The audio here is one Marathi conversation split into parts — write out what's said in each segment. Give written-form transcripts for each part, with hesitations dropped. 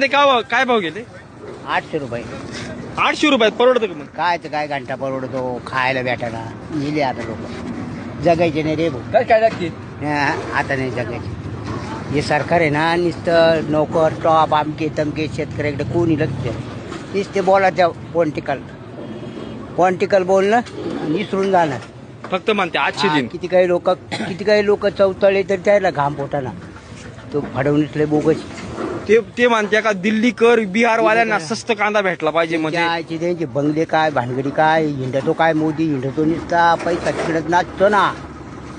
ते काय भाव गेले? 800 रुपये. 800 रुपयात परवडतं का मग? काय घंटा परवडतो खायला भेटायला. गेले आता लोक जगायचे नाही रे भाऊ. काय नक्की आता नाही जगायचे. हे सरकार आहे ना नुसतं नोकर टॉप आमके तमके शेतकऱ्याकडे कोणी लक्ष देत नुसते बोलायचं पॉलिटिकल बोलणं आणि विसरून जाणार. फक्त म्हणते आजचे दिन. किती काही लोक चौतळे तर त्याला घाम पोटाना तो फडवणीसले बोगस. ते म्हणते का दिल्ली कर बिहार वाल्यांना स्वस्त कांदा भेटला पाहिजे म्हणजे त्यांचे बंगले काय भानगडी काय हिंडतो काय मोदी हिंडतो नुसता पैसा तिकडे नाचतो ना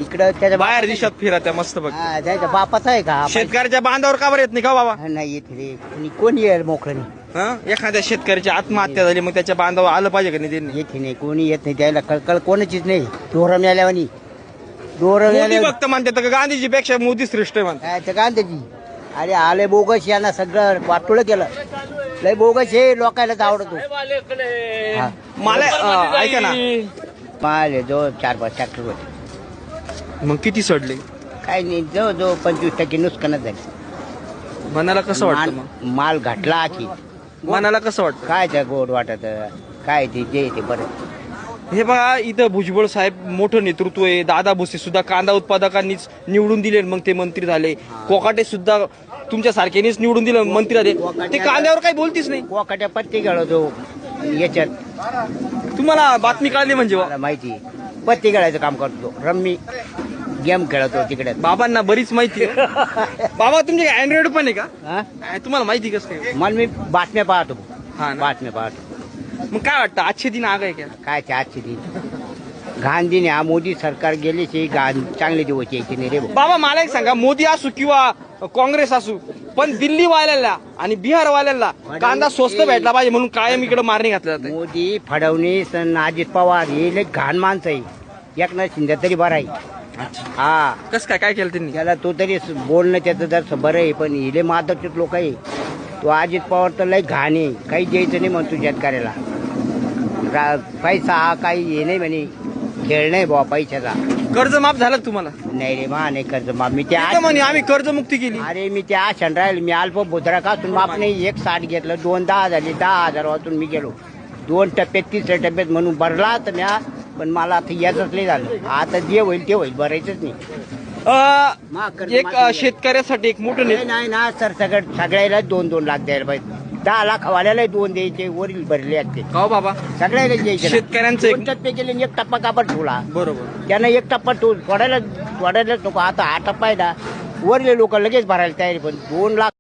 इकडं त्याच्या बाहेर देशात फिरत्या मस्त बघ. त्याच्या बापाचा आहे का? शेतकऱ्याच्या बांधावर का बरं येत नाही का बाबा? नाही येत रे कोणी येईल मोकळणी. एखाद्या शेतकऱ्याची आत्महत्या झाली मग त्याच्या बांधावर आलं पाहिजे का नाही? त्यांनी येते नाही कोणी येत नाही त्याला कळकळ कोणाचीच नाही. डोरं मिळाल्यावानी मोदी फक्त म्हणतात का गांधीजी पेक्षा मोदी श्रेष्ठ आहे म्हणतात. काय गांधीजी अरे आले बोगस यांना सगळं वाटोळ केलं. लय बोगस हे लोकायलाच आवडतो. मला ऐका ना माले जो 4-5 ट्रॅक्टर होते. मग किती सडले? काही नाही जो 25% नुकसानच झाली. मनाला कसं वाटतं मग? माल घातला की मनाला कसं वाटतं? काय त्या गोड वाटत काय ते जे ते बरं. हे बघा इथं भुजबळ साहेब मोठं नेतृत्व आहे. दादा भुसे सुद्धा कांदा उत्पादकांनीच निवडून दिले मग ते मंत्री झाले. कोकाटे सुद्धा तुमच्या सारख्यानेच निवडून दिलं मंत्री झाले. ते कांद्यावर काही बोलतीच नाही. कोकाट्या पत्ती खेळतो याच्यात. तुम्हाला बातमी कळली म्हणजे मला माहिती पत्ती खेळायचं काम करतो रम्मी गेम खेळतो तिकडे. बाबांना बरीच माहिती आहे. बाबा तुमचे अँड्रॉइड पण आहे का? तुम्हाला माहिती कसं काय? मला मी बातम्या पाहतो. हा ना? बातम्या पाहतो. मग काय वाटतं आजचे दिन आग आहे का? काय ते आजचे दिन घाण दिन हा. मोदी सरकार गेले घाण चांगले दिवस यायचे नाही रे. बाबा मला एक सांगा मोदी असू किंवा काँग्रेस असू पण दिल्ली वाल्याला आणि बिहार वाल्याला कांदा स्वस्त भेटला पाहिजे म्हणून कायम इकडे मारणी घातल्या जाते. मोदी फडणवीस अजित पवार हे लय घाण माणसं आहे. एकनाथ शिंदे तरी बरं आहे. हा कस काय केलं त्यांनी? त्याला तो तरी बोलणं त्याचं जर बरं आहे पण हिले माधवचे लोक आहे. तो अजित पवार तर लय घाण आहे. काही द्यायचं नाही म्हणतो शेतकऱ्याला. पैसा हा काही हे नाही म्हणे खेळ नाही बुवा पैशाचा. कर्ज माफ झालं का तुम्हाला? नाही रे मा नाही कर्ज माफ. मी त्या म्हणे आम्ही कर्जमुक्ती केली. अरे मी त्या आशण राहील. मी अल्प भुद्रा कासून माफ नाही. 160 घेतलं 2 10 झाली 10,000 वाचून मी गेलो 2 टप्प्यात 3ऱ्या टप्प्यात म्हणून भरला तर म्या. पण मला आता याचंच नाही झालं. आता जे होईल ते होईल भरायचंच नाही. एक शेतकऱ्यासाठी एक मोठं नाही ना सर सगळ्याला 2-2 लाख द्यायला पाहिजे. 10 लाख वाल्याला 2 द्यायचे वरील भरले असते का बाबा? सगळ्याला द्यायचे. शेतकऱ्यांचं 2 टप्पे केले 1 टप्पा कापड ठेवला. बरोबर त्यांना 1 टप्पा तोडायलाच नको. आता हा टप्पा आहे ना वरले लोक लगेच भरायला तयारी पण 2 लाख